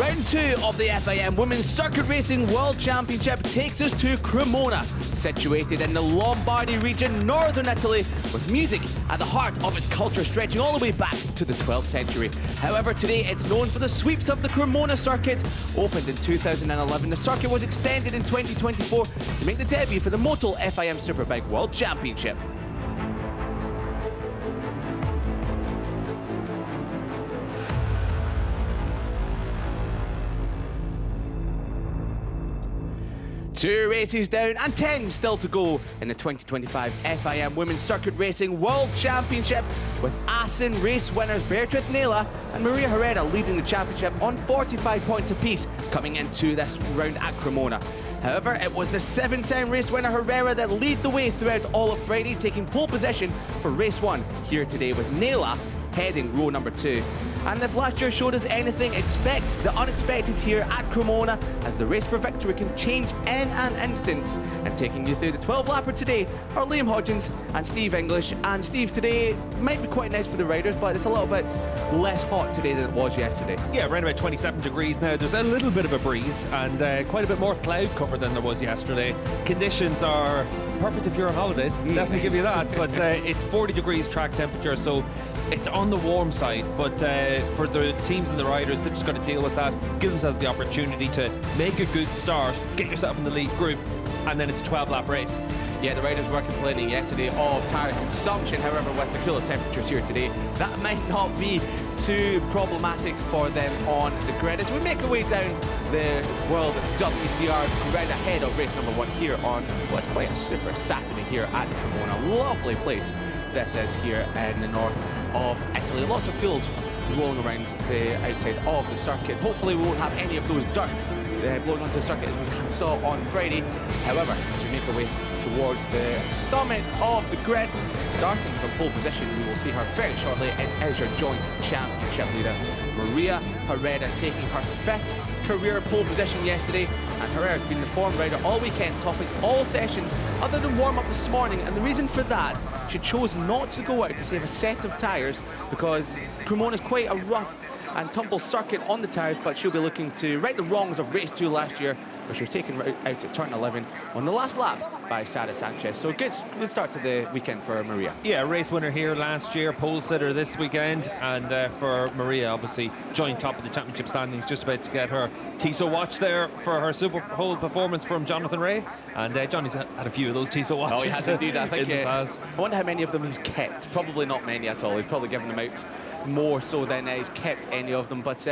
Round 2 of the FIM Women's Circuit Racing World Championship takes us to Cremona, situated in the Lombardy region, northern Italy, with music at the heart of its culture stretching all the way back to the 12th century. However, today it's known for the sweeps of the Cremona circuit. Opened in 2011, the circuit was extended in 2024 to make the debut for the Motul FIM Superbike World Championship. Two races down and 10 still to go in the 2025 FIM Women's Circuit Racing World Championship, with Assen race winners Beatriz Nela and Maria Herrera leading the championship on 45 points apiece coming into this round at Cremona. However, it was the 7-time race winner Herrera that led the way throughout all of Friday, taking pole position for race 1 here today, with Nela heading row number 2. And if last year showed us anything, expect the unexpected here at Cremona, as the race for victory can change in an instant. And taking you through the 12-lapper today are Liam Hodgins and Steve English. And Steve, today might be quite nice for the riders, but it's a little bit less hot today than it was yesterday. Yeah, around about 27 degrees now. There's a little bit of a breeze and quite a bit more cloud cover than there was yesterday. Conditions are perfect if you're on holidays, definitely give you that, but it's 40 degrees track temperature, so it's on the warm side, but for the teams and the riders, they've just got to deal with that, give themselves the opportunity to make a good start, get yourself in the lead group, and then it's a 12-lap race. Yeah, the riders were complaining yesterday of tyre consumption. However, with the cooler temperatures here today, that might not be too problematic for them on the grid. As we make our way down the World WCR grid ahead of race number 1 here on what's quite a super Saturday here at Cremona. Lovely place this is here in the north of Italy. Lots of fields rolling around the outside of the circuit. Hopefully we won't have any of those dirt blowing onto the circuit as we saw on Friday. However, as we make our way towards the summit of the grid, starting from pole position, we will see her very shortly. It is your joint championship leader, Maria Herrera, taking her 5th career pole position yesterday, and Herrera's been the form rider all weekend, topping all sessions other than warm-up this morning. And the reason for that, she chose not to go out to save a set of tyres, because Cremona is quite a rough and tumble circuit on the tyres, but she'll be looking to right the wrongs of race 2 last year, where she was taken out at turn 11 on the last lap by Sarah Sanchez. So good start to the weekend for Maria. Yeah, race winner here last year, pole sitter this weekend, and for Maria, obviously joint top of the championship standings, just about to get her Tissot watch there for her Super Pole performance from Jonathan Ray. And Johnny's had a few of those Tissot watches. Oh, he has indeed. I think I wonder how many of them he's kept. Probably not many at all. He's probably given them out more so than he's kept any of them. But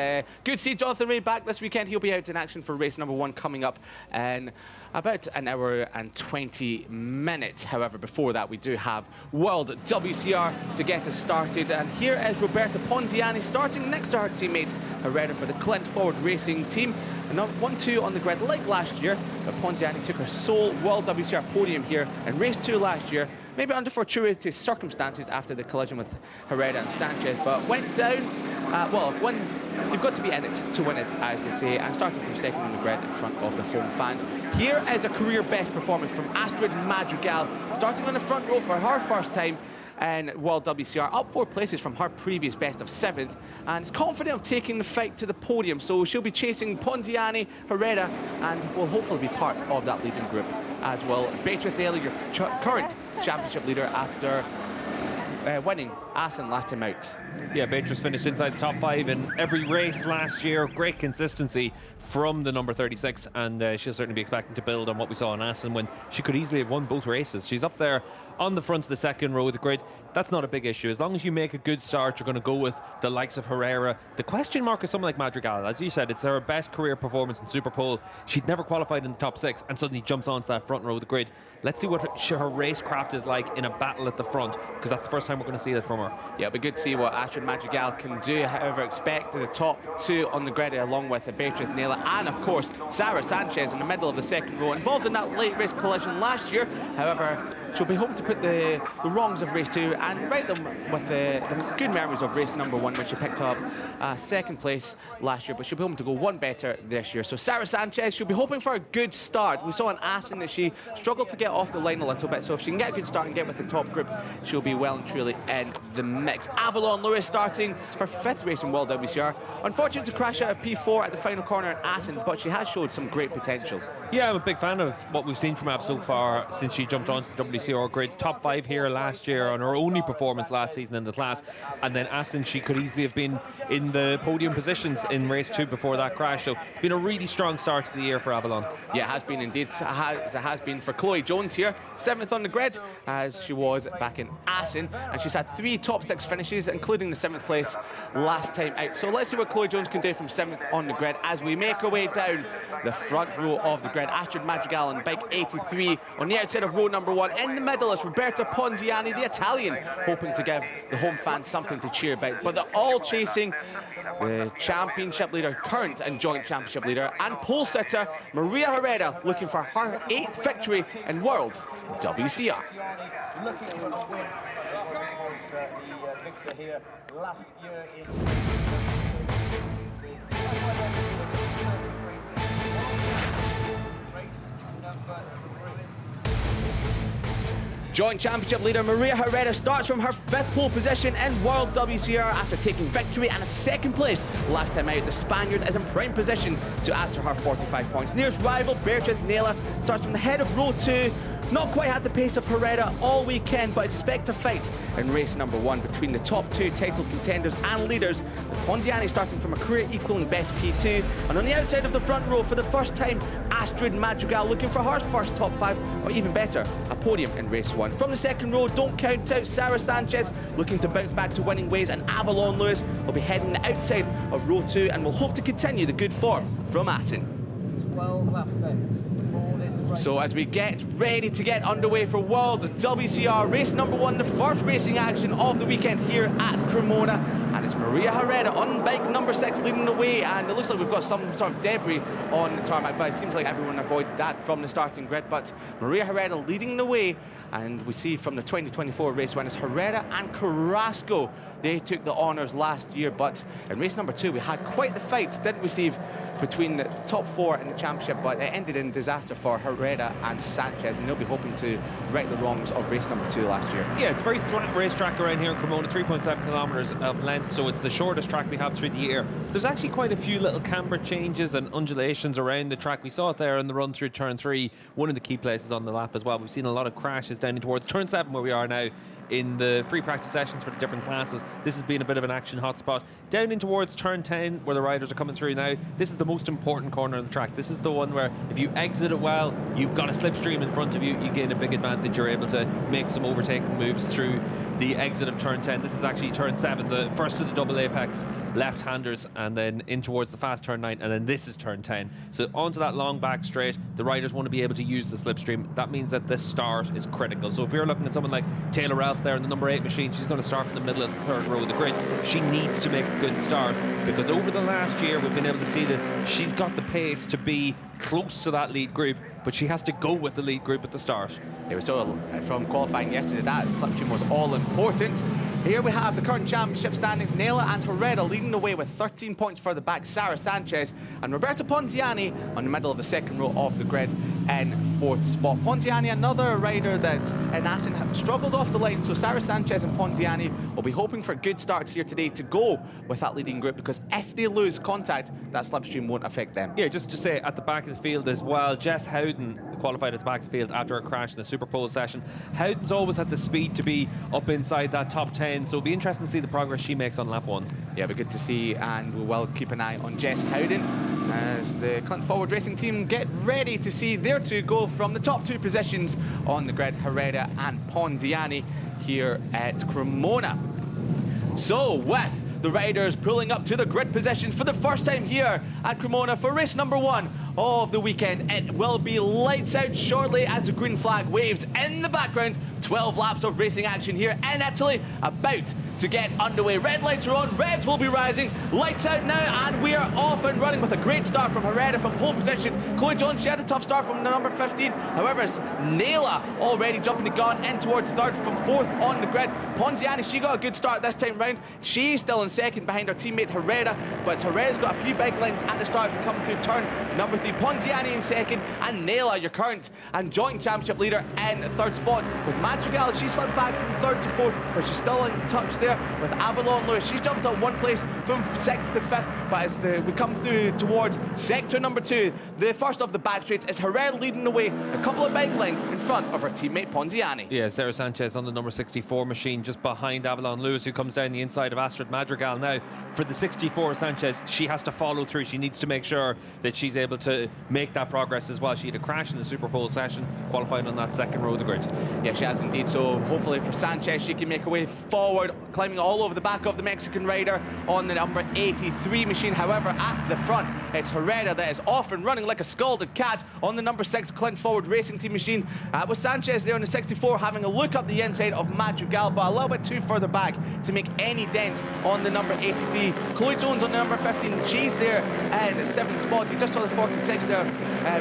good to see Jonathan Ray back this weekend. He'll be out in action for race number 1 coming up in about an hour and 20 minutes. However, before that, we do have World WCR to get us started. And here is Roberta Ponziani starting next to her teammate Herrera for the Clint Forward Racing team. And 1-2 on the grid like last year, but Ponziani took her sole World WCR podium here in race 2 last year. Maybe under fortuitous circumstances after the collision with Herrera and Sanchez, but went down. Well, when you've got to be in it to win it, as they say, and starting from second on the grid in front of the home fans. Here is a career best performance from Astrid Madrigal, starting on the front row for her first time in World WCR, up 4 places from her previous best of 7th, and is confident of taking the fight to the podium. So she'll be chasing Ponziani, Herrera, and will hopefully be part of that leading group as well. Beatriz Nela, your current championship leader after winning Assen last time out. Yeah, Beatriz finished inside the top 5 in every race last year. Great consistency from the number 36, and she'll certainly be expecting to build on what we saw in Assen when she could easily have won both races. She's up there on the front of the second row of the grid. That's not a big issue. As long as you make a good start, you're going to go with the likes of Herrera. The question mark is someone like Madrigal. As you said, it's her best career performance in Super Pole. She'd never qualified in the top 6 and suddenly jumps onto that front row of the grid. Let's see what her racecraft is like in a battle at the front, because that's the first time we're going to see that from her. Yeah, it'll be good to see what Astrid Madrigal can do. However, expect the top 2 on the grid, along with Beatriz Nela and, of course, Sarah Sanchez in the middle of the second row, involved in that late race collision last year. However, she'll be hoping to put the wrongs of race 2 and right them with the good memories of race number 1, when she picked up 2nd place last year, but she'll be hoping to go 1 better this year. So Sarah Sanchez, she'll be hoping for a good start. We saw in Assen that she struggled to get off the line a little bit, so if she can get a good start and get with the top group, she'll be well and truly in the mix. Avalon Lewis starting her 5th race in World WCR. Unfortunate to crash out of P4 at the final corner in Assen, but she has showed some great potential. Yeah, I'm a big fan of what we've seen from Av so far since she jumped onto the WCR grid. Top 5 here last year on her only performance last season in the class. And then Assen, she could easily have been in the podium positions in race 2 before that crash. So it's been a really strong start to the year for Avalon. Yeah, it has been indeed. It has been for Chloe Jones here. 7th on the grid, as she was back in Assen. And she's had 3 top 6 finishes, including the 7th place last time out. So let's see what Chloe Jones can do from 7th on the grid as we make our way down the front row of the grid. Astrid Madrigal on bike 83 on the outside of row number 1. In the middle is Roberta Ponziani, the Italian, hoping to give the home fans something to cheer about. But they're all chasing the championship leader, current and joint championship leader, and pole sitter Maria Herrera, looking for her 8th victory in World WCR. Looking for a win. Was the victor here last year in Joint championship leader Maria Herrera starts from her 5th pole position in World WCR after taking victory and a 2nd place last time out. The Spaniard is in prime position to add to her 45 points. Nearest rival Beatriz Nela starts from the head of row 2. Not quite had the pace of Herrera all weekend, but expect a fight in race number 1 between the top 2 title contenders and leaders, with Ponziani starting from a career equaling best P2. And on the outside of the front row, for the first time, Astrid Madrigal looking for her first top 5, or even better, a podium in race 1. From the 2nd row, don't count out Sarah Sanchez, looking to bounce back to winning ways, and Avalon Lewis will be heading the outside of row 2 and will hope to continue the good form from Assen. 12 laps then. So as we get ready to get underway for World WCR race number 1, the first racing action of the weekend here at Cremona, and it's Maria Herrera on bike number 6 leading the way, and it looks like we've got some sort of debris on the tarmac, but it seems like everyone avoided that from the starting grid. But Maria Herrera leading the way, and we see from the 2024 race winners Herrera and Carrasco, they took the honours last year. But in race number 2 we had quite the fight, didn't we, Steve, between the top 4 in the championship, but it ended in disaster for Herrera and Sanchez, and they'll be hoping to right the wrongs of race number 2 last year. Yeah, it's a very flat racetrack around here in Cremona, 3.7 kilometres of length, so it's the shortest track we have through the year. There's actually quite a few little camber changes and undulations around the track. We saw it there in the run through turn 3, one of the key places on the lap as well. We've seen a lot of crashes down in towards turn 7 where we are now in the free practice sessions for the different classes. This has been a bit of an action hotspot. Down in towards turn 10 where the riders are coming through now, this is the most important corner of the track. This is the one where if you exit it well, you've got a slipstream in front of you, you gain a big advantage. You're able to make some overtaking moves through the exit of turn 10. This is actually turn 7, the first of the double apex left-handers, and then in towards the fast turn 9, and then this is turn 10. So onto that long back straight, the riders want to be able to use the slipstream. That means that the start is critical. So if you're looking at someone like Taylor Ralph there in the number 8 machine, she's going to start in the middle of the 3rd row of the grid. She needs to make a good start, because over the last year we've been able to see that she's got the pace to be close to that lead group, but she has to go with the lead group at the start. It was so from qualifying yesterday that slipstream was all important. Here we have the current championship standings. Nela and Herrera leading the way with 13 points further back, Sarah Sanchez and Roberta Ponziani on the middle of the 2nd row of the grid in 4th spot. Ponziani, another rider that in Assen have struggled off the line, so Sarah Sanchez and Ponziani will be hoping for good starts here today to go with that leading group, because if they lose contact, that slipstream won't affect them. Yeah, just to say at the back of the field as well, Jess Howden qualified at the back of the field after a crash in the Super Pole session. Howden's always had the speed to be up inside that top 10, so it'll be interesting to see the progress she makes on lap 1. Yeah, it'll be good to see, and we will keep an eye on Jess Howden as the Clinton Forward Racing team get ready to see their 2 go from the top 2 positions on the grid, Herrera and Ponziani, here at Cremona. So with the riders pulling up to the grid positions for the first time here at Cremona for race number 1 of the weekend, it will be lights out shortly as the green flag waves in the background. 12 laps of racing action here in Italy about to get underway. Red lights are on, reds will be rising, lights out now, and we are off and running with a great start from Herrera from pole position. Chloe Jones, she had a tough start from the number 15. However, it's Nela already jumping the gun in towards 3rd from 4th on the grid. Ponziani, she got a good start this time round. She's still in 2nd behind her teammate Herrera, but Herrera's got a few big lines at the start coming through turn number 3. Ponziani in second, and Naila, your current and joint championship leader, in third spot. With Madrigal, she slipped back from third to fourth, but she's still in touch there with Avalon Lewis. She's jumped up one place from second to fifth, but as we come through towards sector number 2, the first of the back straights is Herrera leading the way, a couple of bike lengths in front of her teammate Ponziani. Yeah, Sarah Sanchez on the number 64 machine, just behind Avalon Lewis, who comes down the inside of Astrid Madrigal. Now, for the 64 Sanchez, she has to follow through. She needs to make sure that she's able to make that progress as well. She had a crash in the Super Bowl session, qualified on that second row of the grid. Yeah, she has indeed. So hopefully for Sanchez, she can make her way forward, climbing all over the back of the Mexican rider on the number 83 machine. However, at the front, it's Herrera that is off and running like a scalded cat on the number 6 Clint Forward Racing Team machine. With Sanchez there on the 64 having a look up the inside of Madrigal, but a little bit too further back to make any dent on the number 83. Chloe Jones on the number 15, she's there in the 7th spot. You just saw the 46 there,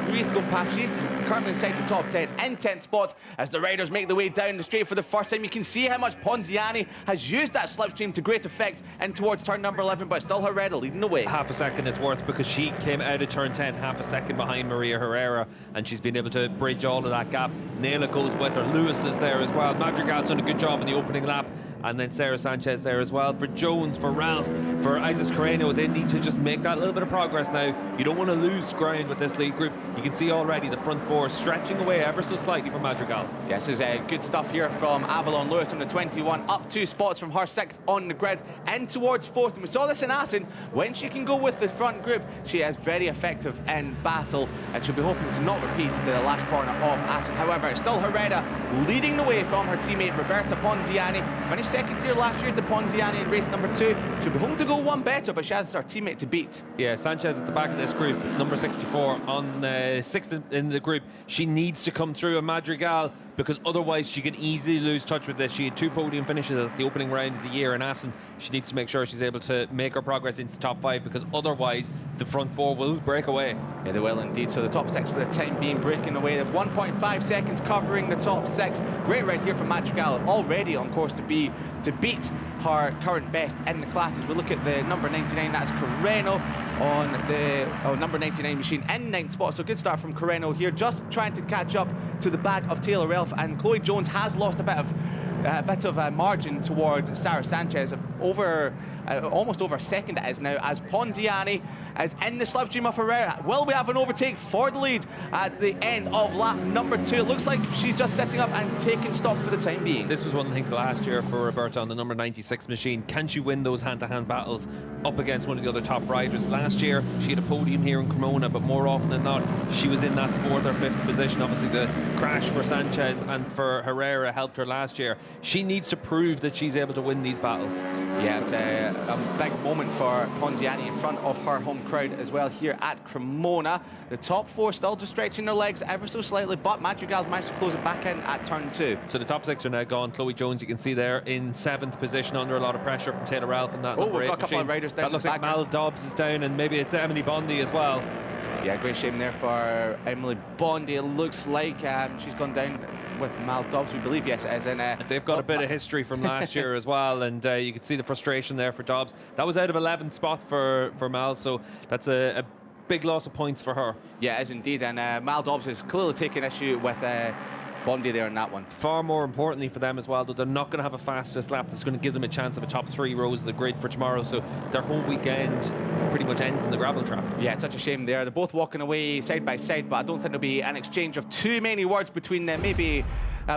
Ruth go past. She's currently inside the top 10 in 10th spot as the riders make the way down the straight for the first time. You can see how much Ponziani has used that slipstream to great effect in towards turn number 11, but still Herrera leading the way. Half a second it's worth, because she came out of turn 10 half a second behind Maria Herrera, and she's been able to bridge all of that gap. Naila goes with her, Lewis is there as well, Madrigal's done a good job in the opening lap, and then Sarah Sanchez there as well. For Jones, for Ralph, for Isis Carreno, they need to just make that little bit of progress now. You don't want to lose ground with this lead group. You can see already the front four stretching away ever so slightly from Madrigal. Yes, there's good stuff here from Avalon Lewis on the 21, up 2 spots from her 6th on the grid, in towards 4th. And we saw this in Assen. When she can go with the front group, she is very effective in battle, and she'll be hoping to not repeat the last corner of Assen. However, it's still Herrera leading the way from her teammate Roberta Ponziani. Finished second here last year to Ponziani in race number 2. She'll be hoping to go one better, but she has her teammate to beat. Yeah, Sanchez at the back of this group, number 64 on 6th in the group. She needs to come through a Madrigal, because otherwise she can easily lose touch with this. She had 2 podium finishes at the opening round of the year in Assen. She needs to make sure she's able to make her progress into the top 5, because otherwise the front 4 will break away. Yeah, they will indeed. So the top 6 for the time being breaking away. The 1.5 seconds covering the top 6. Great ride here from Madrigal, already on course to beat her current best in the classes. We look at the number 99, that's Carreno on the number 99 machine in 9th spot. So good start from Carreno here, just trying to catch up to the back of Taylor Relf, and Chloe Jones has lost a bit of margin towards Sarah Sanchez, almost over a second it is now, as Ponziani is in the slipstream of Herrera. Will we have an overtake for the lead at the end of lap number 2? It looks like she's just setting up and taking stock for the time being. This was one of the things last year for Roberta on the number 96 machine. Can she win those hand-to-hand battles up against one of the other top riders? Last year she had a podium here in Cremona, but more often than not she was in that 4th or 5th position. Obviously the crash for Sanchez and for Herrera helped her last year. She needs to prove that she's able to win these battles. Yeah, it's a big moment for Ponziani in front of her home crowd as well here at Cremona. The top 4 still just stretching their legs ever so slightly, but Madrigal's managed to close it back in at turn 2. So the top 6 are now gone. Chloe Jones, you can see there in 7th position under a lot of pressure from Taylor Ralph and that number 8 we've got a couple machine. of riders down. That looks like Mal Dobbs is down, and maybe it's Emily Bondi as well. Yeah, great shame there for Emily Bondi. It looks like she's gone down with Mal Dobbs, we believe. Yes, it is. They've got a bit of history from last year as well, and you can see the frustration there for Dobbs. That was out of 11th spot for Mal, so that's a big loss of points for her. Yeah, it is indeed, and Mal Dobbs is clearly taking issue with Bondi there in that one. Far more importantly for them as well, though, they're not going to have a fastest lap that's going to give them a chance of a top 3 rows of the grid for tomorrow, so their whole weekend pretty much ends in the gravel trap. Yeah, it's such a shame there. They're both walking away side by side, but I don't think there'll be an exchange of too many words between them. Maybe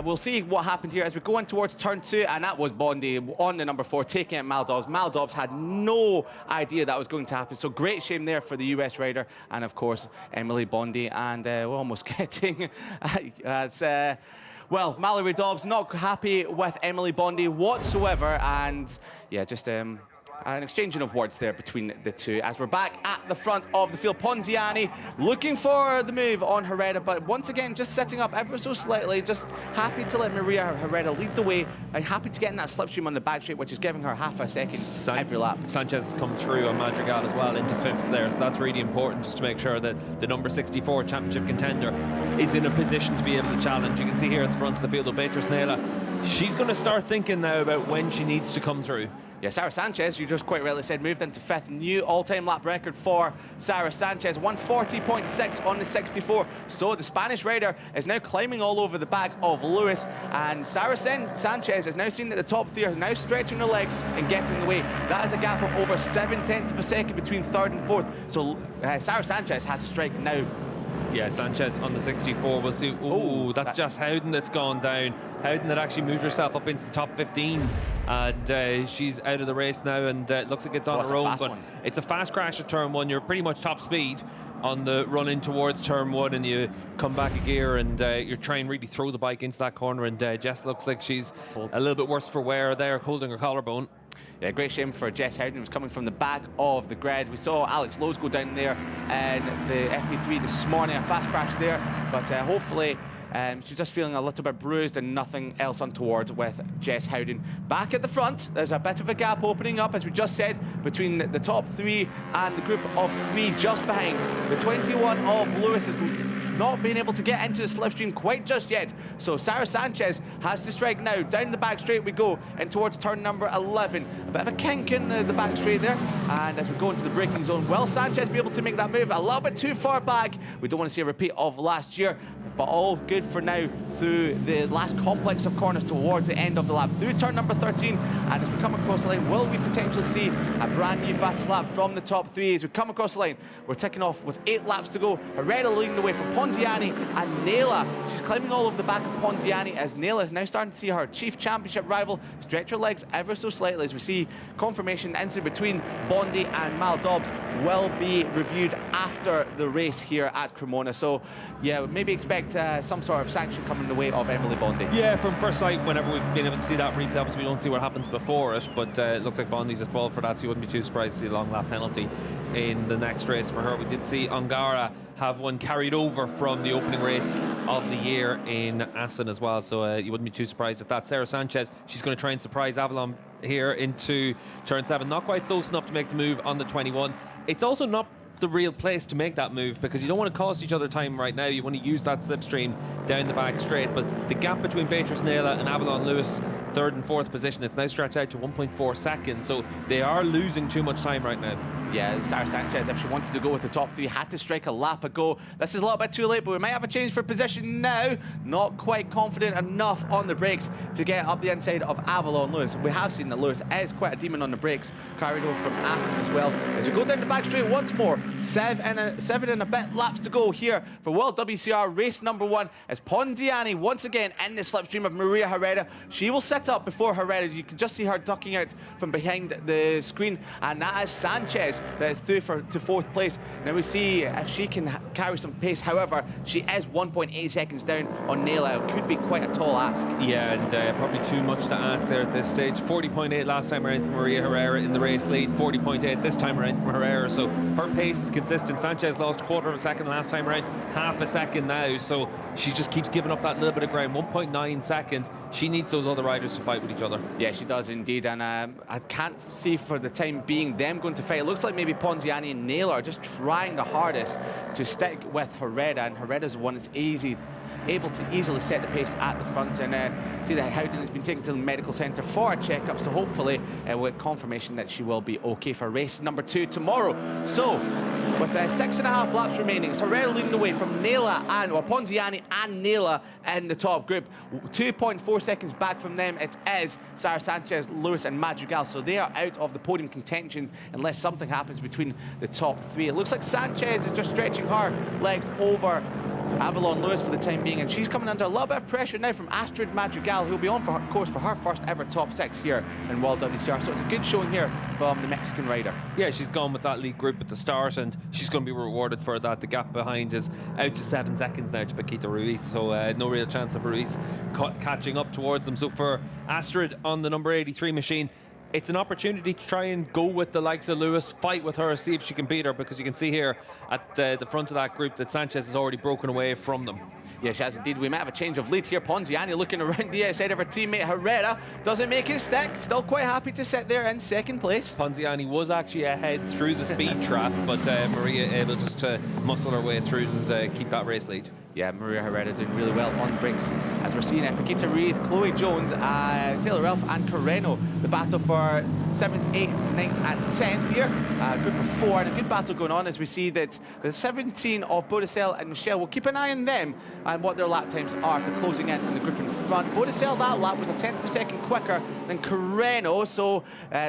we'll see what happened here as we go in towards turn 2, and that was Bondi on the number 4 taking out Mal Dobbs. Mal Dobbs had no idea that was going to happen, so great shame there for the US rider, and of course Emily Bondi, and we're almost getting well, Mallory Dobbs not happy with Emily Bondi whatsoever, and yeah, just an exchanging of words there between the two as we're back at the front of the field. Ponziani looking for the move on Herrera, but once again just setting up ever so slightly, just happy to let Maria Herrera lead the way and happy to get in that slipstream on the back straight, which is giving her half a second every lap. Sanchez has come through on Madrigal as well into 5th there, so that's really important just to make sure that the number 64 championship contender is in a position to be able to challenge. You can see here at the front of the field of Beatrice Naila, she's going to start thinking now about when she needs to come through. Yeah, Sarah Sanchez, you just quite rightly said, moved into 5th. New all-time lap record for Sarah Sanchez, 140.6 on the 64. So the Spanish rider is now climbing all over the back of Lewis, and Sarah Sanchez is now seen at the top 3, are now stretching her legs and getting away. That is a gap of over 7/10 of a second between 3rd and 4th. So Sarah Sanchez has to strike now. Yeah, Sanchez on the 64. We'll see. Ooh, that's just Howden that's gone down. Howden had actually moved herself up into the top 15, and she's out of the race now, and it looks like it's on her own. But it's a fast crash at turn 1. You're pretty much top speed on the run in towards turn 1, and you come back a gear, and you're trying really throw the bike into that corner, and Jess looks like she's a little bit worse for wear there, holding her collarbone. Yeah, great shame for Jess Howden, who was coming from the back of the grid. We saw Alex Lowe's go down there in the FP3 this morning, a fast crash there, but hopefully she's just feeling a little bit bruised and nothing else untoward with Jess Howden. Back at the front, there's a bit of a gap opening up, as we just said, between the top 3 and the group of 3 just behind. The 21 of Lewis is not being able to get into the slipstream quite just yet. So Sarah Sanchez has to strike now. Down the back straight we go, and towards turn number 11. A bit of a kink in the back straight there. And as we go into the braking zone, will Sanchez be able to make that move a little bit too far back? We don't want to see a repeat of last year, but all good for now through the last complex of corners towards the end of the lap. Through turn number 13, and as we come across the line, will we potentially see a brand new fastest lap from the top 3? As we come across the line, we're ticking off with 8 laps to go. Herrera leading the way from Ponziani and Nela. She's climbing all over the back of Ponziani, as Nela is now starting to see her chief championship rival stretch her legs ever so slightly, as we see confirmation incident between Bondi and Mal Dobbs will be reviewed after the race here at Cremona. So yeah, maybe expect some sort of sanction coming the way of Emily Bondi. Yeah, from first sight, whenever we've been able to see that replay, obviously we don't see what happens before it, but it looks like Bondi's at fault for that, so you wouldn't be too surprised to see a long lap penalty in the next race for her. We did see Ongara have one carried over from the opening race of the year in Assen as well, so you wouldn't be too surprised if that. Sarah Sanchez, she's going to try and surprise Avalon here into turn 7. Not quite close enough to make the move on the 21. It's also not the real place to make that move, because you don't want to cost each other time right now. You want to use that slipstream down the back straight, but the gap between Beatrice Nela and Avalon Lewis, 3rd and 4th position, it's now stretched out to 1.4 seconds, so they are losing too much time right now. Yeah, Sarah Sanchez, if she wanted to go with the top 3, had to strike a lap ago. This is a little bit too late, but we might have a change for position now. Not quite confident enough on the brakes to get up the inside of Avalon Lewis. We have seen that Lewis is quite a demon on the brakes, carried over from Assen as well. As we go down the back straight once more, 7 and a bit laps to go here for World WCR race number 1, as Ponziani once again in the slipstream of Maria Herrera. She will set up before Herrera. You can just see her ducking out from behind the screen, and that is Sanchez that is through to 4th place. Now we see if she can carry some pace. However, she is 1.8 seconds down on Nela. It could be quite a tall ask. Yeah, and probably too much to ask there at this stage. 40.8 last time around from Maria Herrera in the race lead, 40.8 this time around from Herrera, so her pace is consistent. Sanchez lost a quarter of a second last time around, half a second now, so she just keeps giving up that little bit of ground. 1.9 seconds. She needs those other riders to fight with each other. Yeah, she does indeed, and I can't see for the time being them going to fight. It looks like maybe Ponziani and Naylor are just trying the hardest to stick with Herrera, and Herrera's the one that's able to easily set the pace at the front. And see that Howden has been taken to the medical centre for a checkup, so hopefully with confirmation that she will be okay for race number 2 tomorrow. So with 6.5 laps remaining, it's Herrera leading the way from Ponziani and Nela in the top group. 2.4 seconds back from them, it is Sarah Sanchez, Lewis and Madrigal, so they are out of the podium contention unless something happens between the top 3. It looks like Sanchez is just stretching her legs over Avalon Lewis for the time being, and she's coming under a little bit of pressure now from Astrid Madrigal, who'll be on for course for her first ever top 6 here in World WCR. So it's a good showing here from the Mexican rider. Yeah, she's gone with that lead group at the start, and she's going to be rewarded for that. The gap behind is out to 7 seconds now to Paquita Ruiz, so no real chance of Ruiz catching up towards them. So for Astrid on the number 83 machine, it's an opportunity to try and go with the likes of Lewis, fight with her, see if she can beat her, because you can see here at the front of that group that Sanchez has already broken away from them. Yeah, she has indeed. We might have a change of lead here. Ponziani looking around the outside of her teammate Herrera. Doesn't make his stick. Still quite happy to sit there in 2nd place. Ponziani was actually ahead through the speed trap, but Maria able just to muscle her way through and keep that race lead. Yeah, Maria Herrera doing really well on brakes as as we're seeing Paquita Reed, Chloe Jones, Taylor Ralph and Correno. The battle for 7th, 8th, 9th and 10th here. Group of 4 and a good battle going on as we see that the 17 of Bodicel and Michelle, will keep an eye on them and what their lap times are for closing in on the group in front. Bodicel, that lap was a 10th of a second quicker than Correno, so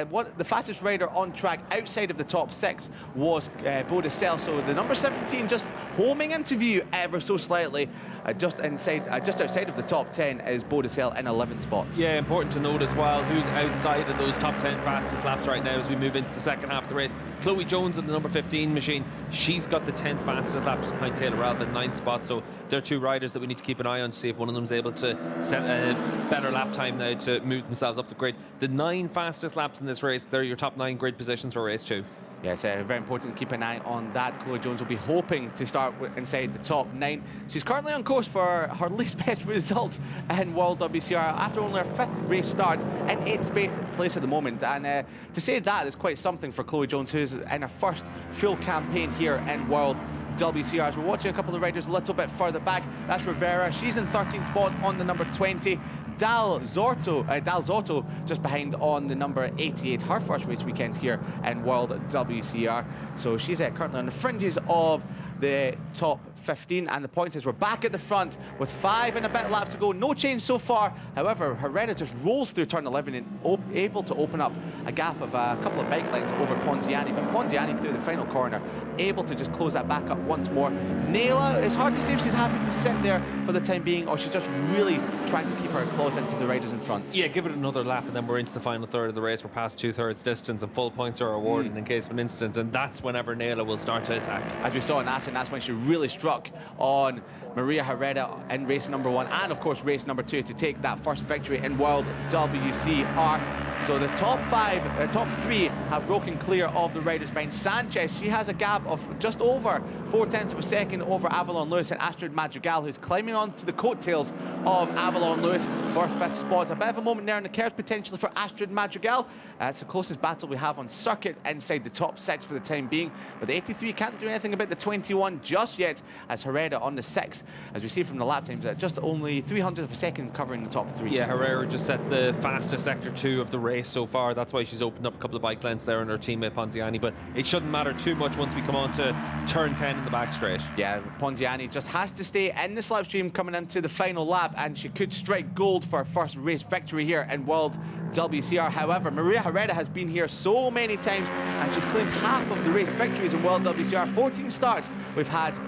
what the fastest rider on track outside of the top 6 was Bodicel, so the number 17 just homing into view ever so slightly. Just outside of the top 10 is Bodicel in 11th spot. Yeah, important to note as well who's outside of those top 10 fastest laps right now as we move into the second half of the race. Chloe Jones in the number 15 machine, she's got the 10th fastest lap just behind Taylor Ralph in 9th spot, so they're 2 riders that we need to keep an eye on to see if one of them is able to set a better lap time now to move themselves up the grid. The 9 fastest laps in this race, they're your top 9 grid positions for race 2. Yes, very important to keep an eye on that. Chloe Jones will be hoping to start inside the top 9. She's currently on course for her least best result in World WCR after only her 5th race start in 8th place at the moment. And to say that is quite something for Chloe Jones, who's in her first full campaign here in World WCR. As we're watching a couple of riders a little bit further back, that's Rivera. She's in 13th spot on the number 20. Dal Zotto just behind on the number 88, her first race weekend here in World WCR. So she's currently on the fringes of the top 15, and the point is we're back at the front with 5 and a bit laps to go. No change so far. However, Herrera just rolls through turn 11 and able to open up a gap of a couple of bike lengths over Ponziani, but Ponziani through the final corner able to just close that back up once more. Nayla, it's hard to say if she's happy to sit there for the time being or she's just really trying to keep her claws into the riders in front. Yeah, give it another lap and then we're into the final third of the race. We're past 2/3 distance and full points are awarded in case of an incident, and that's whenever Nayla will start to attack. As we saw in Assen, that's when she really struck on Maria Herrera in race number 1 and of course race number 2 to take that first victory in World WCR. So the top 3 have broken clear of the riders behind. Sanchez, she has a gap of just over 0.4 of a second over Avalon Lewis, and Astrid Madrigal, who's climbing onto the coattails of Avalon Lewis for 5th spot. A bit of a moment there in the curves potentially for Astrid Madrigal. It's the closest battle we have on circuit inside the top 6 for the time being, but the 83 can't do anything about the 21 just yet, as Herrera on the 6, as we see from the lap times, just only 0.03 of a second covering the top 3. Yeah, Herrera just set the fastest sector 2 of the race so far. That's why she's opened up a couple of bike lengths there on her teammate Ponziani, but it shouldn't matter too much once we come on to turn 10 in the back straight. Yeah, Ponziani just has to stay in the slipstream coming into the final lap, and she could strike gold for her first race victory here in World WCR. However, Maria Herrera has been here so many times and she's claimed half of the race victories in World WCR. 14 starts we've had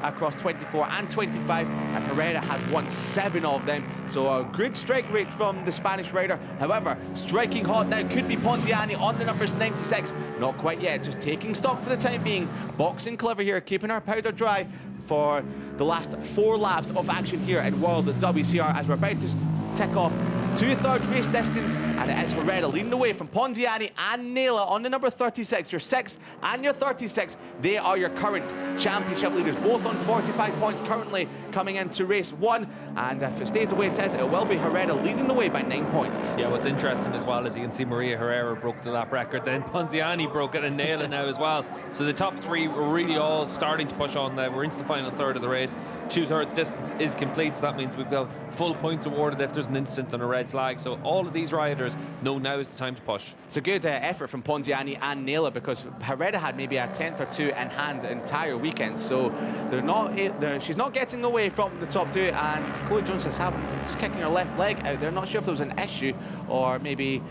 across 24 and 25, and Herrera has won 7 of them, so a good strike rate from the Spanish rider. However, striking hot now could be Ponziani on the numbers 96. Not quite yet, just taking stock for the time being. Boxing clever here, keeping her powder dry for the last 4 laps of action here in World WCR, as we're about to tick off 2/3 race distance, and it is Herrera leading the way from Ponziani and Nayla on the number 36. Your 6 and your 36, they are your current championship leaders, both on 45 points currently coming into race 1, and if it stays the way it is, it will be Herrera leading the way by 9 points. Yeah, what's interesting as well is you can see Maria Herrera broke the lap record, then Ponziani broke it, and Nayla now as well. So the top 3 were really all starting to push on now. We're into the final third of the race. 2/3 distance is complete, so that means we've got full points awarded if there's an incident and a red flag. So all of these riders know now is the time to push. It's a good effort from Ponziani and Nayla, because Herrera had maybe a 10th or 2 in hand the entire weekend, so she's not getting away from the top 2, and Chloe Jones is just kicking her left leg out there. Not sure if there was an issue or maybe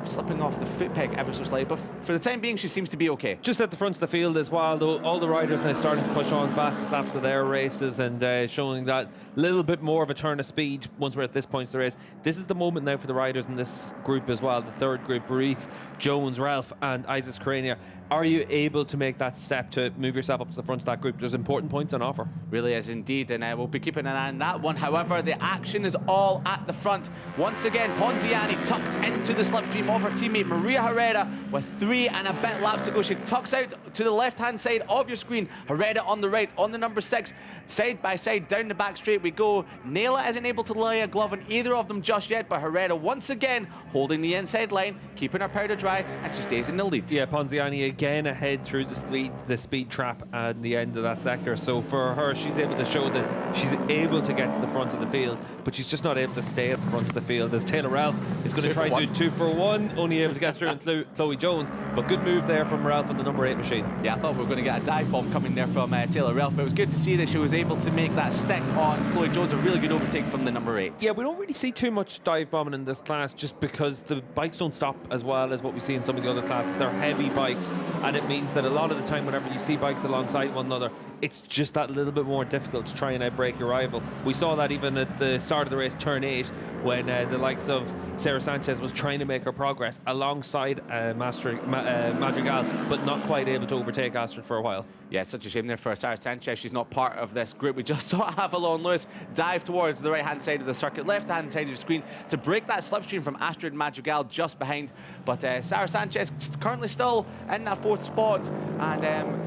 slipping off the foot peg ever so slightly, but for the time being she seems to be okay. Just at the front of the field as well, though, all the riders now starting to push on fastest laps of their races and showing that little bit more of a turn of speed once we're at this point of the race. This is the moment now for the riders in this group as well, the third group, Ruth, Jones, Ralph and Isis Crania. Are you able to make that step to move yourself up to the front of that group? There's important points on offer. Really is indeed, and we'll be keeping an eye on that one. However, the action is all at the front. Once again, Ponziani tucked into the slipstream of her teammate Maria Herrera with 3 and a bit laps to go. She tucks out to the left-hand side of your screen. Herrera on the right, on the number 6. Side by side, down the back straight we go. Nayla isn't able to lay a glove on either of them just yet, but Herrera once again holding the inside line, keeping her powder dry, and she stays in the lead. Yeah, Ponziani again ahead through the speed trap at the end of that sector. So for her, she's able to show that she's able to get to the front of the field, but she's just not able to stay at the front of the field, as Taylor Ralph is going to try and do 2 for 1, only able to get through and Chloe Jones. But good move there from Ralph on the number 8 machine. Yeah, I thought we were going to get a dive bomb coming there from Taylor Ralph, but it was good to see that she was able to make that stick on Chloe Jones. A really good overtake from the number 8. Yeah, we don't really see too much dive bombing in this class, just because the bikes don't stop as well as what we see in some of the other classes. They're heavy bikes, and it means that a lot of the time whenever you see bikes alongside one another, it's just that little bit more difficult to try and outbrake your rival. We saw that even at the start of the race, turn 8, when the likes of Sarah Sanchez was trying to make her progress alongside Madrigal, but not quite able to overtake Astrid for a while. Yeah, such a shame there for Sarah Sanchez. She's not part of this group. We just saw Avalon Lewis dive towards the right-hand side of the circuit, left-hand side of the screen, to break that slipstream from Astrid Madrigal just behind. But Sarah Sanchez currently still in that 4th spot, and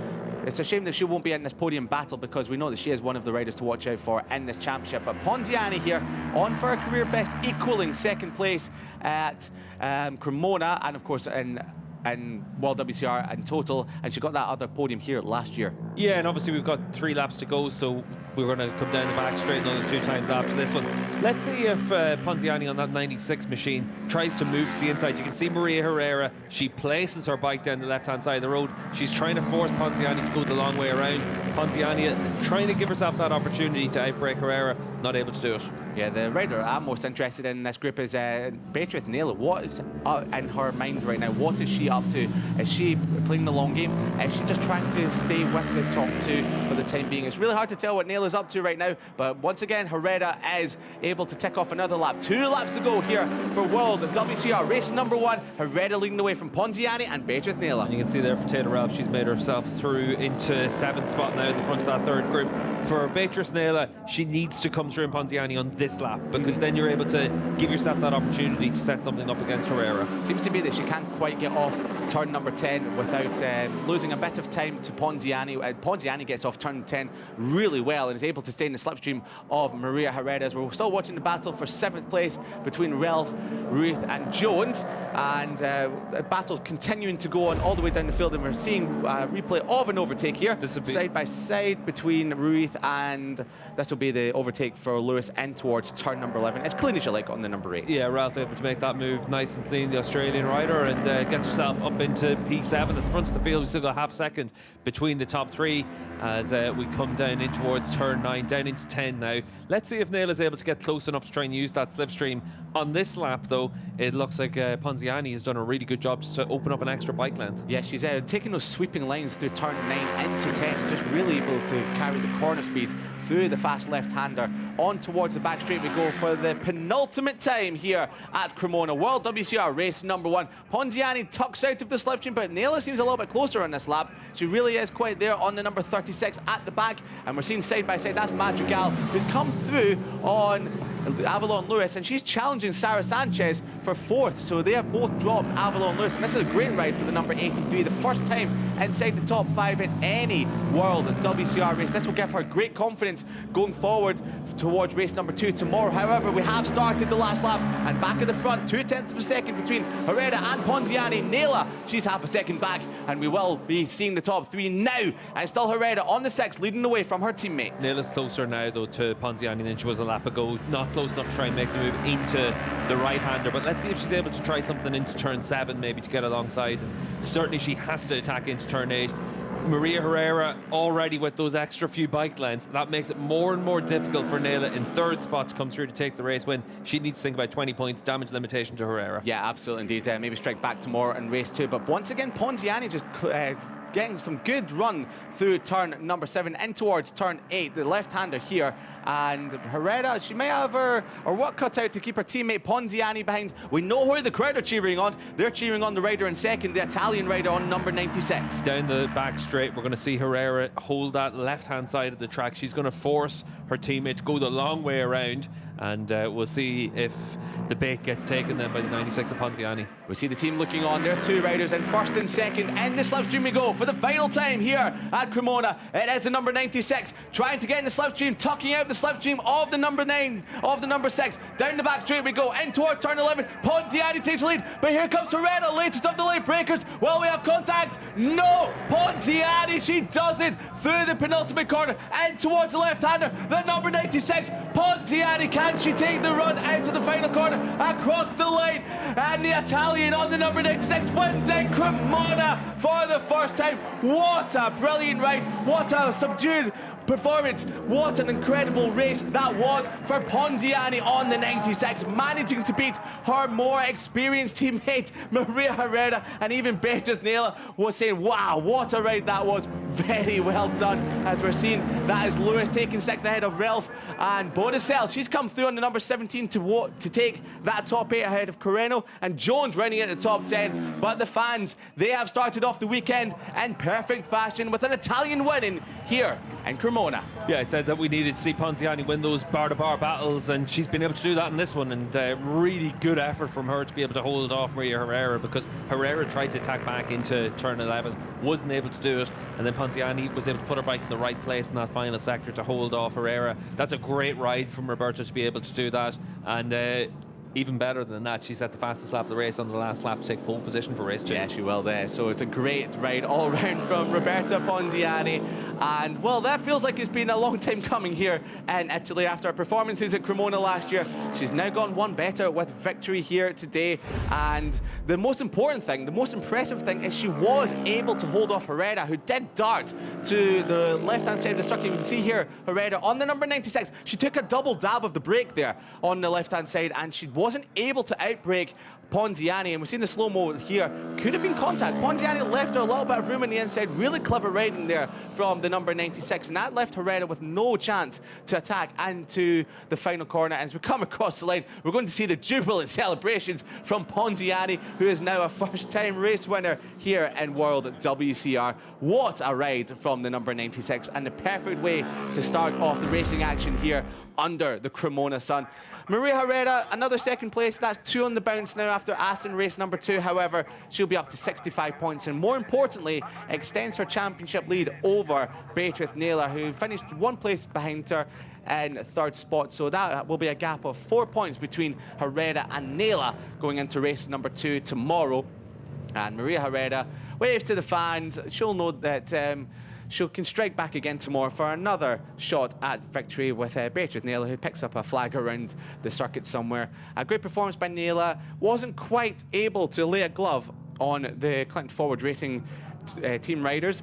it's a shame that she won't be in this podium battle, because we know that she is one of the riders to watch out for in this championship. But Ponziani here on for a career best, equaling 2nd place at Cremona, and of course in World WCR in total, and she got that other podium here last year. Yeah, and obviously we've got 3 laps to go, so we're going to come down the back straight another 2 times after this one. Let's see if Ponziani on that 96 machine tries to move to the inside. You can see Maria Herrera, she places her bike down the left-hand side of the road. She's trying to force Ponziani to go the long way around. Ponziani trying to give herself that opportunity to outbrake Herrera, not able to do it. Yeah, the rider I'm most interested in this group is Beatrice Nayla. What is in her mind right now? What is she up to? Is she playing the long game? Is she just trying to stay with the top 2 for the time being? It's really hard to tell what Nayla's up to right now, but once again, Herrera is able to tick off another lap. 2 laps to go here for World WCR. Race number 1, Herrera leading the way from Ponziani and Beatrice Nayla. And you can see there for Taylor Ralph, she's made herself through into 7th spot now at the front of that 3rd group. For Beatrice Nayla, she needs to come through in Ponziani on this lap, because then you're able to give yourself that opportunity to set something up against Herrera. Seems to be that she can't quite get off turn number 10 without losing a bit of time to Ponziani. Ponziani gets off turn 10 really well and is able to stay in the slipstream of Maria Herrera. As we're still watching the battle for 7th place between Ralph, Ruth and Jones, and the battle's continuing to go on all the way down the field, and we're seeing a replay of an overtake here. This will be side by side between Ruth, and this will be the overtake for Lewis in towards turn number 11. As clean as you like on the number 8. Yeah, Ralph able to make that move nice and clean, the Australian rider, and gets herself up into P7 at the front of the field. We still got half a second between the top 3 as we come down in towards turn 9, down into 10 now. Let's see if Nayla's able to get close enough to try and use that slipstream. On this lap, though, it looks like Ponziani has done a really good job just to open up an extra bike length. Yeah, she's taking those sweeping lines through turn 9 into 10, just really able to carry the corner speed through the fast left-hander. On towards the back straight we go for the penultimate time here at Cremona. World WCR race number 1. Ponziani tucks out of the slipstream, but Nayla seems a little bit closer on this lap. She really is quite there on the number 36 at the back, and we're seeing side by side, that's Madrigal, who's come through on Avalon Lewis, and she's challenging Sarah Sanchez for 4th, so they have both dropped Avalon Lewis, and this is a great ride for the number 83, the first time inside the top 5 in any World WCR race. This will give her great confidence going forward towards race number 2 tomorrow. However, we have started the last lap, and back at the front, 0.2 of a second between Herrera and Ponziani. Nayla, she's half a second back, and we will be seeing the top 3 now, and still Herrera on the 6th, leading the way from her teammate. Nayla's closer now, though, to Ponziani than she was a lap ago. Not close enough to try and make the move into the right-hander, but let's see if she's able to try something into turn 7 maybe to get alongside. And certainly she has to attack into turn 8. Maria Herrera already with those extra few bike lengths, that makes it more and more difficult for Nayla in 3rd spot to come through to take the race win. She needs to think about 20 points damage limitation to Herrera. Yeah, absolutely indeed. Maybe strike back tomorrow in race 2, but once again Ponziani just getting some good run through turn number 7 in towards turn 8, the left-hander here, and Herrera, she may have her work cut out to keep her teammate Ponziani behind. We know who the crowd are cheering on. They're cheering on the rider in 2nd, the Italian rider on number 96. Down the back straight, we're going to see Herrera hold that left-hand side of the track. She's going to force her teammate to go the long way around, and we'll see if the bait gets taken then by the 96 of Pontiani. We see the team looking on. There are two riders in first and second. In the slipstream we go for the final time here at Cremona. It is the number 96 trying to get in the slipstream, tucking out the slipstream of the number 9, of the number 6. Down the back straight we go, in towards turn 11. Pontiani takes the lead, but here comes Herrera, latest of the late breakers. Will we have contact? No! Pontiani, she does it through the penultimate corner and towards the left-hander, the number 96. Pontiani, can she take the run out to the final corner across the line? And the Italian on the number 96 wins in Cremona for the first time. What a brilliant ride, what a subdued performance, what an incredible race that was for Pontiani on the 96, managing to beat her more experienced teammate Maria Herrera, and even Beatriz Nela was saying, wow, what a ride that was. Very well done. As we're seeing, that is Lewis taking second ahead of Ralph, and Bonacel, she's come through on the number 17 to take that top 8 ahead of Coreno, and Jones running at the top 10. But the fans, they have started off the weekend in perfect fashion with an Italian winning here in Cremona. Yeah, I said that we needed to see Pontiani win those bar-to-bar battles, and she's been able to do that in this one, and really good effort from her to be able to hold off Maria Herrera, because Herrera tried to attack back into turn 11, wasn't able to do it, and then Pontiani was able to put her bike in the right place in that final sector to hold off Herrera. That's a great ride from Roberta to be able to do that, and even better than that, she's at the fastest lap of the race on the last lap to take pole position for race 2. Yeah, she will there. So it's a great ride all round from Roberta Pontiani. And, well, that feels like it's been a long time coming here in Italy after her performances at Cremona last year. She's now gone one better with victory here today. And the most important thing, the most impressive thing, is she was able to hold off Herrera, who did dart to the left-hand side of the circuit. You can see here, Herrera on the number 96. She took a double dab of the brake there on the left-hand side, and she wasn't able to outbrake Pontiani, and we've seen the slow-mo here. Could have been contact. Pontiani left her a little bit of room on the inside. Really clever riding there from the number 96, and that left Herrera with no chance to attack into the final corner. And as we come across the line, we're going to see the jubilant celebrations from Pontiani, who is now a first-time race winner here in World WCR. What a ride from the number 96, and the perfect way to start off the racing action here under the Cremona sun. Maria Herrera, another second place. That's 2 on the bounce now after Assen race number 2. However, she'll be up to 65 points, and more importantly, extends her championship lead over Beatriz Nela, who finished 1 place behind her in 3rd spot. So that will be a gap of 4 points between Herrera and Nela going into race number 2 tomorrow. And Maria Herrera waves to the fans. She'll know that she can strike back again tomorrow for another shot at victory with Beatriz Nela, who picks up a flag around the circuit somewhere. A great performance by Nela. Wasn't quite able to lay a glove on the Clinton Forward Racing team riders.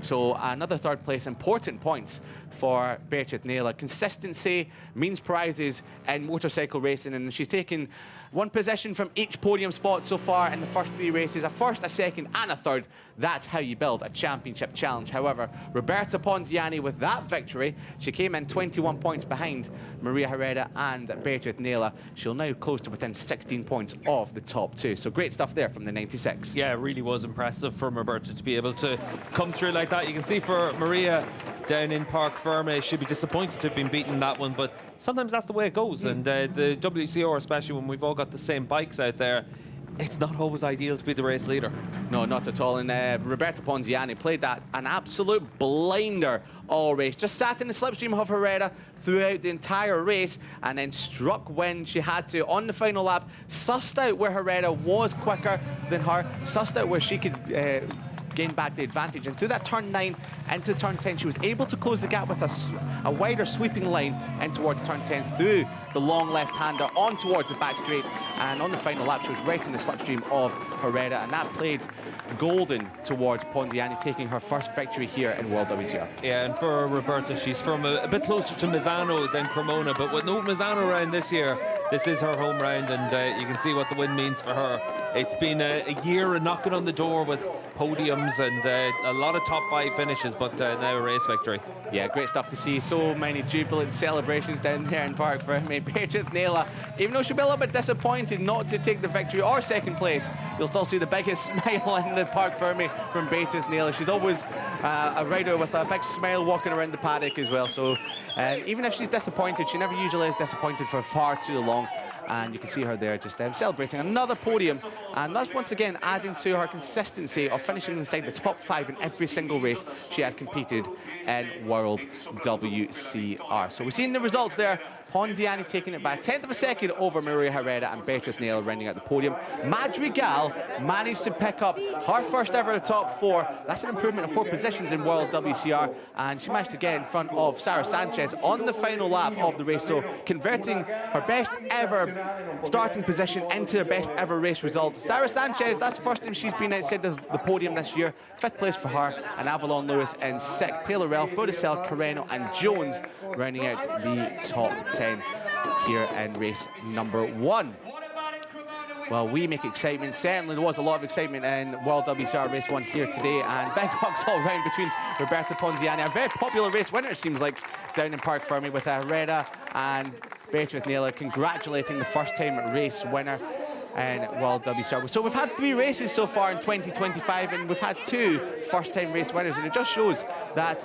So another 3rd place, important points for Beatriz Nela. Consistency means prizes in motorcycle racing, and she's taken 1 position from each podium spot so far in the first 3 races. A 1st, a 2nd and a 3rd. That's how you build a championship challenge. However, Roberta Pontiani, with that victory, she came in 21 points behind Maria Herrera and Beatriz Nela. She'll now close to within 16 points of the top 2. So great stuff there from the 96. Yeah, it really was impressive from Roberta to be able to come through like that. You can see for Maria down in Park Ferme, she'd be disappointed to have been beaten that one, but sometimes that's the way it goes. And the WCR, especially when we've all got the same bikes out there, it's not always ideal to be the race leader. No, not at all. And Roberta Pontiani played that an absolute blinder all race. Just sat in the slipstream of Herrera throughout the entire race, and then struck when she had to on the final lap. Sussed out where Herrera was quicker than her. Sussed out where she could gain back the advantage, and through that turn 9 into turn 10 she was able to close the gap with a wider sweeping line in towards turn 10 through the long left-hander on towards the back straight, and on the final lap she was right in the slipstream of Herrera, and that played golden towards Pontiani taking her first victory here in World WCR. Yeah, and for Roberta, she's from a bit closer to Misano than Cremona, but with no Misano round this year, this is her home round, and you can see what the win means for her. it's been a year of knocking on the door with podiums and a lot of top 5 finishes, but now a race victory. Yeah, great stuff to see. So many jubilant celebrations down there in Park Ferme. Beatrice Naylor, even though she'll be a little bit disappointed not to take the victory or second place, you'll still see the biggest smile in the Park Ferme from Beatrice Naylor. She's always a rider with a big smile walking around the paddock as well. So even if she's disappointed, she never usually is disappointed for far too long. And you can see her there just celebrating another podium, and that's once again adding to her consistency of finishing inside the top 5 in every single race she has competed in World WCR. So we've seen the results there. Ponziani taking it by a 1/10 of a second over Maria Herrera, and Beatrice Naylor rounding out the podium. Madrigal managed to pick up her first ever top 4. That's an improvement of 4 positions in World WCR, and she managed to get in front of Sarah Sanchez on the final lap of the race, so converting her best ever starting position into her best ever race result. Sarah Sanchez, that's the first time she's been outside of the podium this year. 5th place for her, and Avalon Lewis in 6th. Taylor Ralph, Bodicel, Carreno and Jones rounding out the top 10 here in race number 1. Well, we make excitement. Certainly there was a lot of excitement in World WCR race 1 here today, and big hugs all round between Roberta Ponziani, a very popular race winner it seems like down in Park Ferme, with Herrera and Beatrice Naylor congratulating the first time race winner in World WCR. So we've had 3 races so far in 2025, and we've had 2 first-time race winners, and it just shows that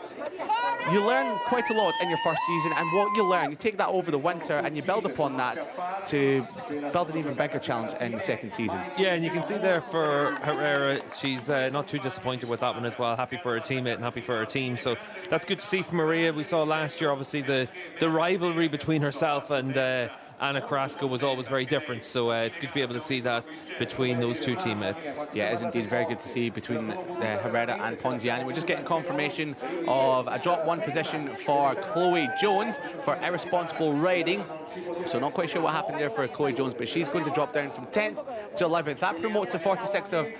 you learn quite a lot in your first season, and what you learn, you take that over the winter and you build upon that to build an even bigger challenge in the second season. Yeah, and you can see there for Herrera, she's not too disappointed with that one as well. Happy for her teammate and happy for her team. So that's good to see from Maria. We saw last year, obviously, the rivalry between herself and Anna Carrasco was always very different, so it's good to be able to see that between those 2 teammates. Yeah, it is indeed very good to see between Herrera and Ponziani. We're just getting confirmation of a drop 1 position for Chloe Jones for irresponsible riding. So not quite sure what happened there for Chloe Jones, but she's going to drop down from 10th to 11th. That promotes the 46 of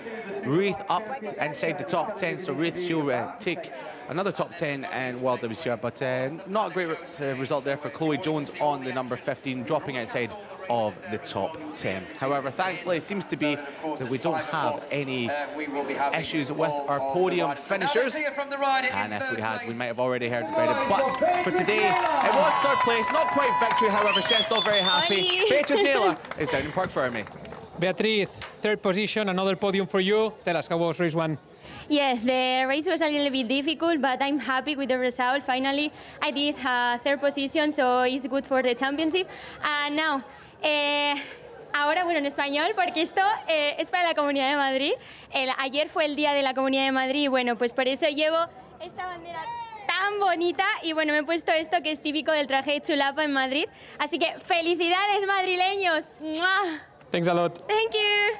Ruth up inside the top 10. So Ruth, she'll take another top 10 in World WCR, but not a great result there for Chloe Jones on the number 15, dropping outside of the top 10. However, thankfully, it seems to be that we don't have any issues with our podium finishers, and if we had, we might have already heard about it. But for today, it was 3rd place, not quite victory, however, she's still very happy. Beatrice Naylor is down in Park Ferme. Beatriz, 3rd position, another podium for you. Tell us, how was race 1? Yes, the race was a little bit difficult, but I'm happy with the result. Finally, I did 3rd position, so it's good for the championship. And now, ahora, bueno, en español, porque esto es para la Comunidad de Madrid. Ayer fue el día de la Comunidad de Madrid, y bueno, pues por eso llevo esta bandera tan bonita, y bueno, me he puesto esto que es típico del traje de chulapa en Madrid. Así que felicidades, madrileños. ¡Mua! Thanks a lot. Thank you.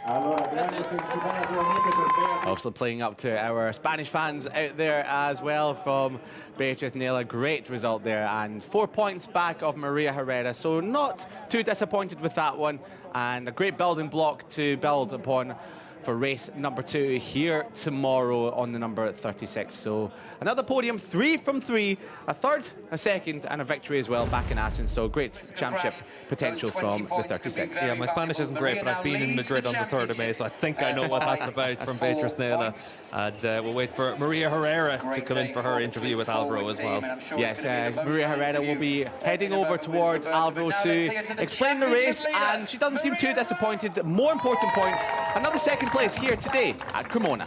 Also playing up to our Spanish fans out there as well from Beatrice Naylor. Great result there, and 4 points back of Maria Herrera, so not too disappointed with that one, and a great building block to build upon for race number 2 here tomorrow on the number 36. So another podium, 3 from 3, a 3rd, a 2nd and a victory as well back in Assen. So great championship potential from the 36. Yeah, my Spanish isn't great, but I've been in Madrid on the 3rd of May, so I think I know what that's about from Beatrice Naylor. And we'll wait for Maria Herrera to come in for her interview with Alvaro as well. Yes, Maria Herrera will be heading over towards Alvaro to explain the race, and she doesn't seem too disappointed. More important point, another 2nd place here today at Cremona.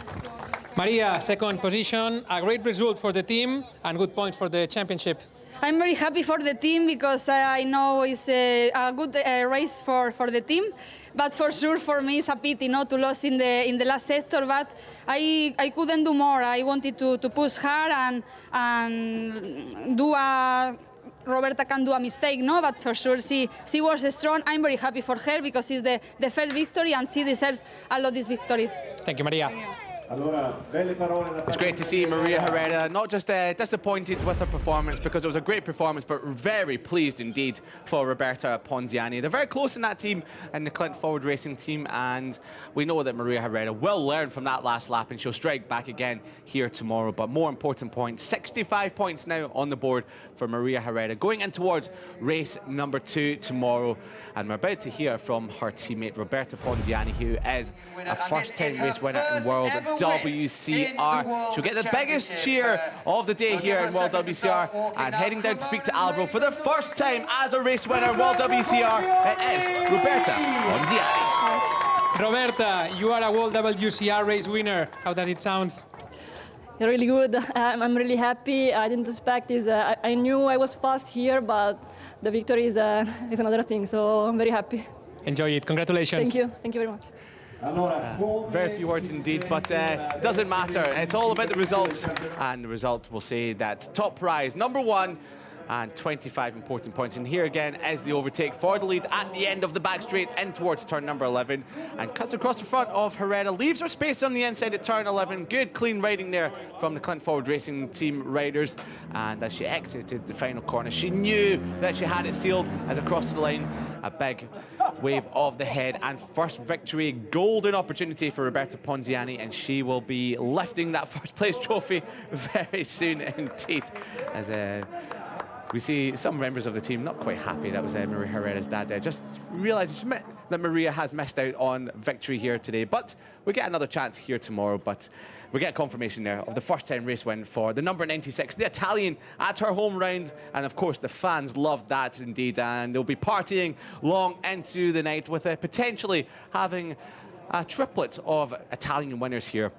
Maria, 2nd position, a great result for the team and good points for the championship. I'm very happy for the team because I know it's a good race for the team, but for sure for me it's a pity not to lose in the last sector. But I couldn't do more. I wanted to push her and do a. Roberta can do a mistake, no, but for sure she was strong. I'm very happy for her because it's the first victory and she deserves a lot this victory. Thank you, Maria. It's great to see Maria Herrera not just disappointed with her performance, because it was a great performance, but very pleased indeed for Roberta Ponziani. They're very close in that team, in the Clint Forward Racing team, and we know that Maria Herrera will learn from that last lap and she'll strike back again here tomorrow. But more important point, 65 points now on the board for Maria Herrera going in towards race number 2 tomorrow. And we're about to hear from her teammate Roberta Ponziani, who is a first-time race winner in World WCR. She'll get the biggest cheer of the day here in World WCR, and heading down to speak to Alvaro for the first time as a race winner in World WCR, it is Roberta Ponziani. Roberta, you are a World WCR race winner. How does it sound? Really good. I'm really happy. I didn't expect this. I knew I was fast here, but the victory is another thing. So I'm very happy. Enjoy it. Congratulations. Thank you. Thank you very much. Very few words indeed, but it doesn't matter. It's all about the results, and the result will say that top prize number 1 and 25 important points. And here again is the overtake for the lead at the end of the back straight in towards turn number 11, and cuts across the front of Herrera, leaves her space on the inside at turn 11. Good clean riding there from the Clint Forward Racing team riders, and as she exited the final corner, she knew that she had it sealed as across the line, a big wave of the head, and first victory, golden opportunity for Roberta Ponziani, and she will be lifting that first place trophy very soon indeed, as we see some members of the team not quite happy. That was Maria Herrera's dad there, just realising that Maria has missed out on victory here today. But we get another chance here tomorrow. But we get confirmation there of the first-time race win for the number 96, the Italian, at her home round. And of course, the fans loved that indeed. And they'll be partying long into the night with potentially having a triplet of Italian winners here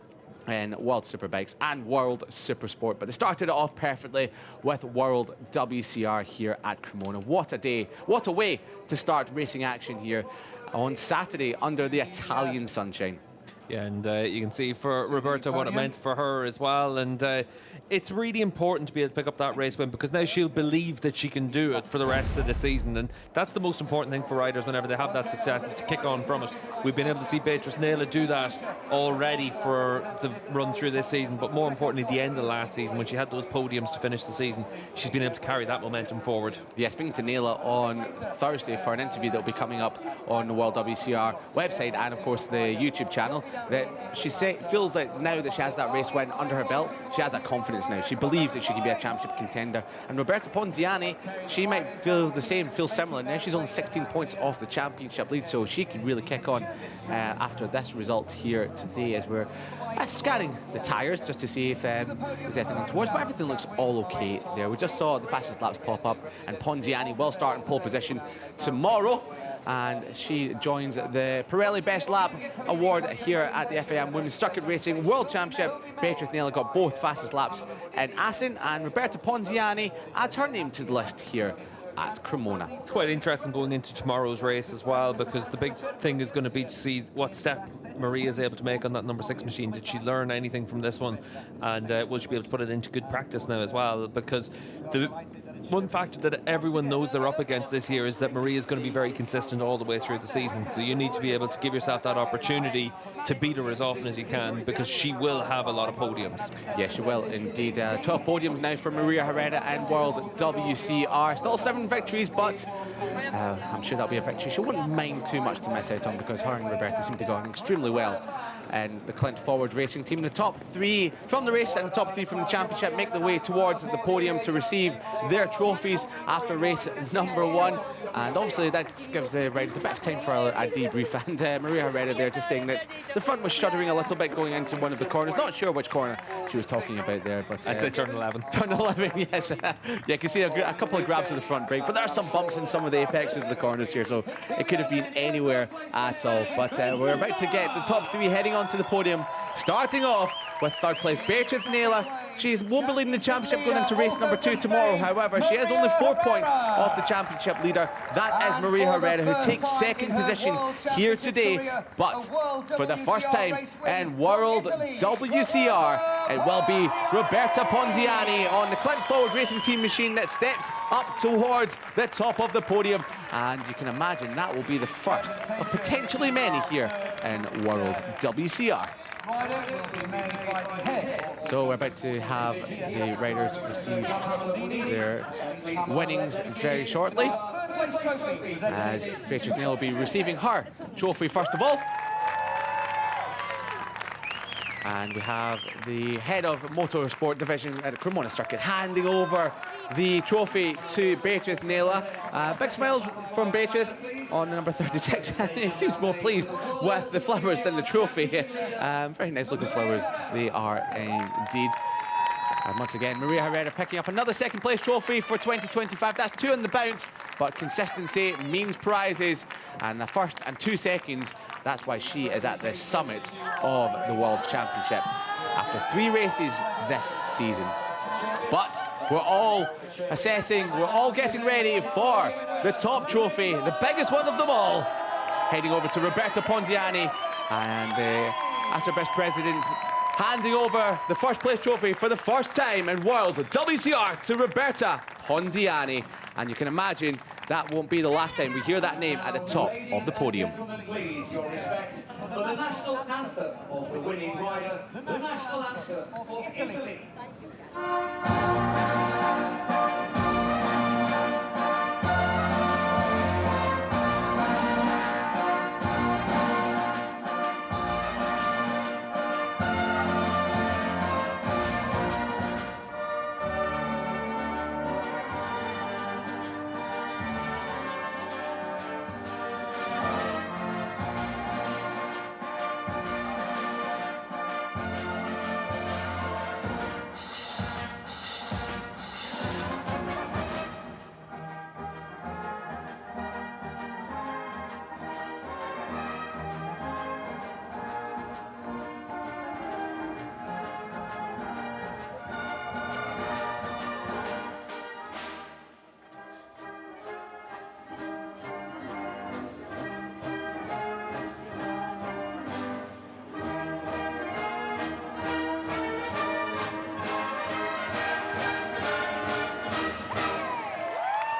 in World Superbikes and World Supersport. But they started it off perfectly with World WCR here at Cremona. What a day, what a way to start racing action here on Saturday under the Italian sunshine. Yeah, and you can see for Roberta what it meant for her as well. And it's really important to be able to pick up that race win, because now she'll believe that she can do it for the rest of the season. And that's the most important thing for riders whenever they have that success, is to kick on from it. We've been able to see Beatrice Nela do that already for the run through this season, but more importantly, the end of last season, when she had those podiums to finish the season, she's been able to carry that momentum forward. Yeah, speaking to Nela on Thursday for an interview that will be coming up on the World WCR website and, of course, the YouTube channel, that she feels like now that she has that race win under her belt, she has that confidence now. She believes that she can be a championship contender. And Roberta Ponziani, she might feel the same, feel similar. Now she's only 16 points off the championship lead, so she can really kick on after this result here today, as we're scanning the tyres just to see if there's anything towards, but everything looks all okay there. We just saw the fastest laps pop up, and Ponziani will start in pole position tomorrow, and she joins the Pirelli Best Lap Award here at the FIM Women's Circuit Racing World Championship. Beatrice Nela got both fastest laps in Assen, and Roberta Ponziani adds her name to the list here at Cremona. It's quite interesting going into tomorrow's race as well, because the big thing is going to be to see what step Maria is able to make on that number 6 machine. Did she learn anything from this one, and will she be able to put it into good practice now as well? Because the one factor that everyone knows they're up against this year is that Maria is going to be very consistent all the way through the season, so you need to be able to give yourself that opportunity to beat her as often as you can, because she will have a lot of podiums. Yeah, she will indeed. 12 podiums now for Maria Herrera and World WCR. Still 7 victories, but I'm sure that'll be a victory she wouldn't mind too much to miss out on, because her and Roberta seem to go on extremely well. And the Clint Forward Racing team, the top 3 from the race and the top 3 from the championship, make the way towards the podium to receive their trophies after race number 1. And obviously that gives the riders a bit of time for a debrief. And Maria Herrera there just saying that the front was shuddering a little bit going into one of the corners. Not sure which corner she was talking about there, but I'd say turn 11. Turn 11, yes. Yeah, you can see a couple of grabs of the front brake, but there are some bumps in some of the apex of the corners here, so it could have been anywhere at all. But we're about to get the top 3 heading onto the podium, starting off with 3rd place Beatrice Nela. She won't be leading the championship going into race number 2 tomorrow. However, she is only 4 points off the championship leader. That is Maria Herrera, who takes 2nd position here today. But for the first time in World WCR, it will be Roberta Ponziani on the Clint Forward Racing Team machine that steps up towards the top of the podium. And you can imagine that will be the first of potentially many here in World WCR. rider will be made by the head. So we're about to have the riders receive their winnings very shortly, as Beatrice Neal will be receiving her trophy first of all. And we have the head of motorsport division at the Cremona circuit handing over the trophy to Beatrice Neal. Big smiles from Beatrice on number 36. He seems more pleased with the flowers than the trophy. Very nice looking flowers they are indeed. And once again, Maria Herrera picking up another second place trophy for 2025. That's 2 on the bounce, but consistency means prizes. And the first and 2 seconds, that's why she is at the summit of the World Championship after 3 races this season. But we're all assessing, we're all getting ready for the top trophy, the biggest one of them all. Heading over to Roberta Ponziani and the Aserbest presidents handing over the first place trophy for the first time in World WCR to Roberta Ponziani. And you can imagine that won't be the last time we hear that name at the top of the podium. Please, your respect for the national anthem of the winning rider, the national anthem of Italy.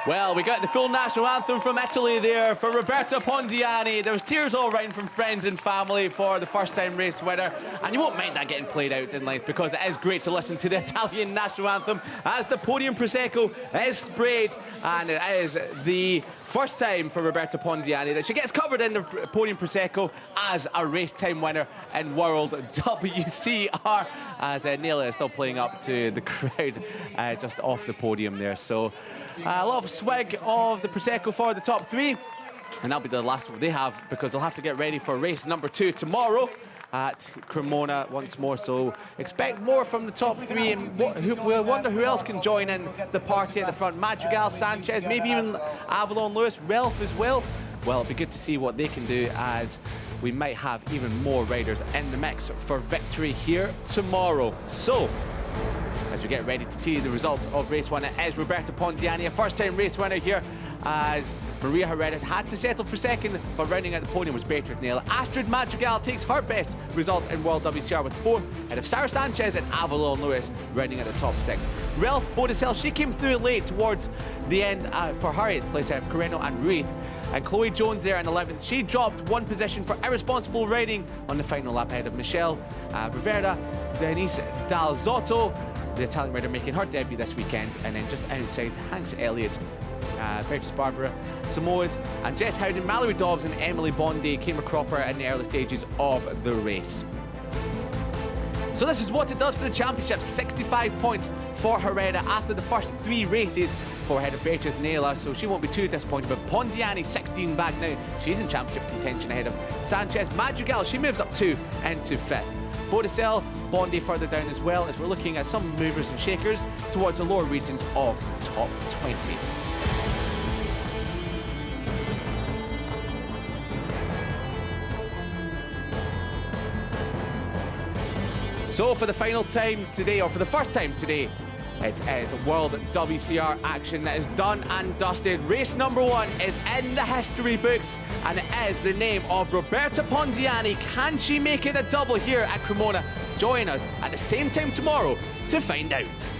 Well, we got the full national anthem from Italy there for Roberta Ponziani. There was tears all round from friends and family for the first-time race winner. And you won't mind that getting played out in length, because it is great to listen to the Italian national anthem as the Podium Prosecco is sprayed. And it is the first time for Roberta Ponziani that she gets covered in the Podium Prosecco as a race time winner in World WCR, as Neil is still playing up to the crowd just off the podium there. So a lot of swig of the Prosecco for the top 3, and that'll be the last one they have, because they'll have to get ready for race number 2 tomorrow at Cremona once more. So expect more from the top 3, and we'll wonder who else can join in the party at the front. Madrigal, Sanchez, maybe even Avalon Lewis, Ralph as well. Well, it'll be good to see what they can do, as we might have even more riders in the mix for victory here tomorrow. So as we get ready to see the results of race 1, it is Roberta Ponziani, a first-time race winner here, as Maria Herrera had to settle for second, but rounding out the podium was Beatrice Neal. Astrid Madrigal takes her best result in World WCR with 4th, and of Sarah Sanchez and Avalon Lewis rounding out the top 6. Ralph Bodicel, she came through late towards the end for her 8th place out of Coreno and Ruiz. And Chloe Jones there in 11th. She dropped 1 position for irresponsible riding on the final lap ahead of Michelle Rivera, Denise Dal Zotto, the Italian rider making her debut this weekend, and then just outside Hanks Elliott, Beatrice Barbara Samoas, and Jess Howden, Mallory Dobbs and Emily Bondi came a cropper in the early stages of the race. So this is what it does for the championship. 65 points for Herrera after the first 3 races for ahead of Beatrice Neal, so she won't be too disappointed. But Ponziani 16 back now. She's in championship contention ahead of Sanchez. Madrigal, she moves up 2 into 5th. Bodicel, Bondi further down as well, as we're looking at some movers and shakers towards the lower regions of the top 20. So for the final time today, or for the first time today, it is World WCR action that is done and dusted. Race number 1 is in the history books, and it is the name of Roberta Ponziani. Can she make it a double here at Cremona? Join us at the same time tomorrow to find out.